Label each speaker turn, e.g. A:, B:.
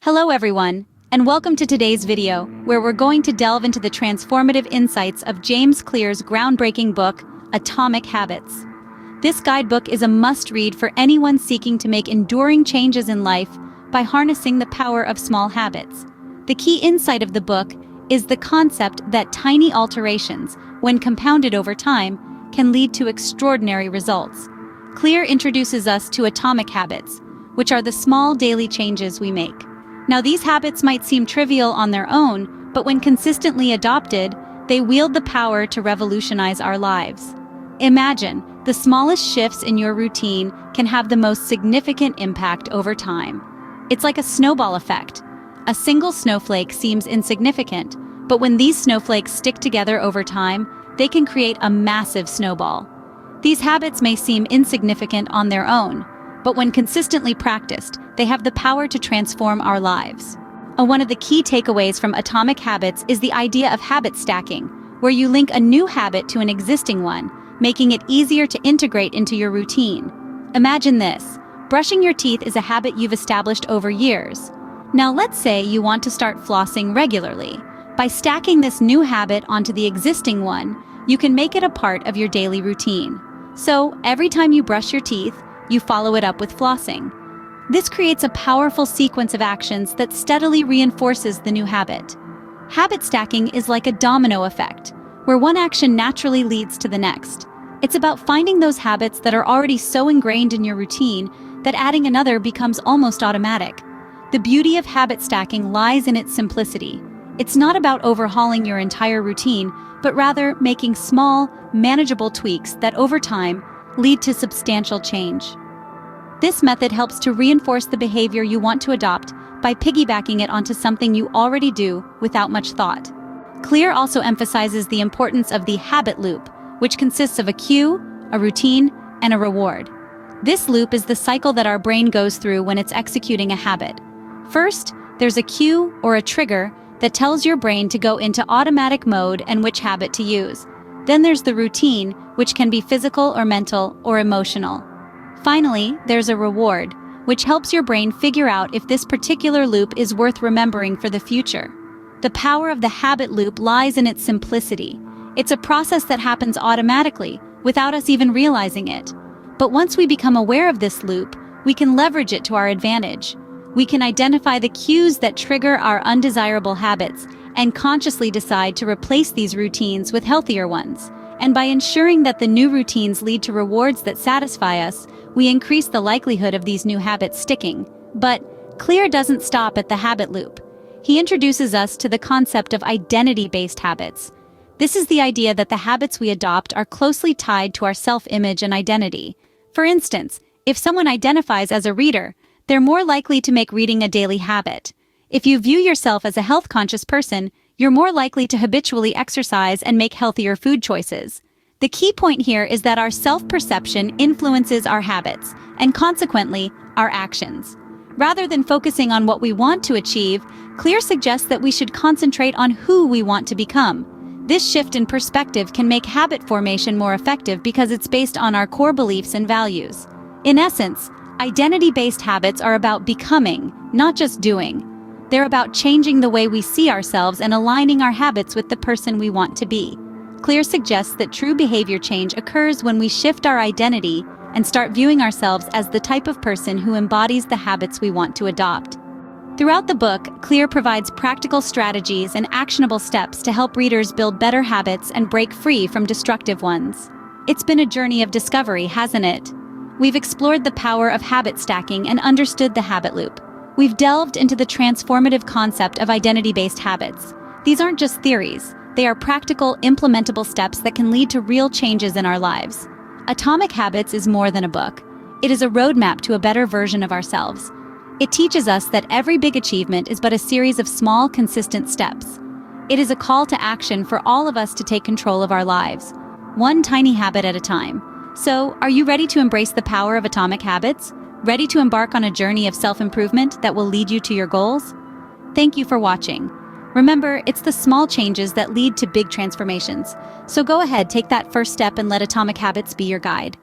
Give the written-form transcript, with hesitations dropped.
A: Hello everyone, and welcome to today's video, where we're going to delve into the transformative insights of James Clear's groundbreaking book, Atomic Habits. This guidebook is a must-read for anyone seeking to make enduring changes in life by harnessing the power of small habits. The key insight of the book is the concept that tiny alterations, when compounded over time, can lead to extraordinary results. Clear introduces us to atomic habits, which are the small daily changes we make. Now, these habits might seem trivial on their own, but when consistently adopted, they wield the power to revolutionize our lives. Imagine, the smallest shifts in your routine can have the most significant impact over time. It's like a snowball effect. A single snowflake seems insignificant, but when these snowflakes stick together over time, they can create a massive snowball. These habits may seem insignificant on their own, but when consistently practiced, they have the power to transform our lives. One of the key takeaways from Atomic Habits is the idea of habit stacking, where you link a new habit to an existing one, making it easier to integrate into your routine. Imagine this: brushing your teeth is a habit you've established over years. Now let's say you want to start flossing regularly. By stacking this new habit onto the existing one, you can make it a part of your daily routine. So every time you brush your teeth, you follow it up with flossing. This creates a powerful sequence of actions that steadily reinforces the new habit. Habit stacking is like a domino effect, where one action naturally leads to the next. It's about finding those habits that are already so ingrained in your routine that adding another becomes almost automatic. The beauty of habit stacking lies in its simplicity. It's not about overhauling your entire routine, but rather making small, manageable tweaks that over time lead to substantial change. This method helps to reinforce the behavior you want to adopt by piggybacking it onto something you already do without much thought. Clear also emphasizes the importance of the habit loop, which consists of a cue, a routine, and a reward. This loop is the cycle that our brain goes through when it's executing a habit. First, there's a cue or a trigger that tells your brain to go into automatic mode and which habit to use. Then there's the routine, which can be physical or mental or emotional. Finally, there's a reward, which helps your brain figure out if this particular loop is worth remembering for the future. The power of the habit loop lies in its simplicity. It's a process that happens automatically, without us even realizing it. But once we become aware of this loop, we can leverage it to our advantage. We can identify the cues that trigger our undesirable habits and consciously decide to replace these routines with healthier ones. And by ensuring that the new routines lead to rewards that satisfy us, we increase the likelihood of these new habits sticking. But Clear doesn't stop at the habit loop. He introduces us to the concept of identity-based habits. This is the idea that the habits we adopt are closely tied to our self-image and identity. For instance, if someone identifies as a reader, they're more likely to make reading a daily habit. If you view yourself as a health-conscious person, you're more likely to habitually exercise and make healthier food choices. The key point here is that our self-perception influences our habits, and consequently, our actions. Rather than focusing on what we want to achieve, Clear suggests that we should concentrate on who we want to become. This shift in perspective can make habit formation more effective because it's based on our core beliefs and values. In essence, identity-based habits are about becoming, not just doing. They're about changing the way we see ourselves and aligning our habits with the person we want to be. Clear suggests that true behavior change occurs when we shift our identity and start viewing ourselves as the type of person who embodies the habits we want to adopt. Throughout the book, Clear provides practical strategies and actionable steps to help readers build better habits and break free from destructive ones. It's been a journey of discovery, hasn't it? We've explored the power of habit stacking and understood the habit loop. We've delved into the transformative concept of identity-based habits. These aren't just theories. They are practical, implementable steps that can lead to real changes in our lives. Atomic Habits is more than a book. It is a roadmap to a better version of ourselves. It teaches us that every big achievement is but a series of small, consistent steps. It is a call to action for all of us to take control of our lives, one tiny habit at a time. So, are you ready to embrace the power of Atomic Habits? Ready to embark on a journey of self-improvement that will lead you to your goals? Thank you for watching. Remember, it's the small changes that lead to big transformations. So go ahead, take that first step and let Atomic Habits be your guide.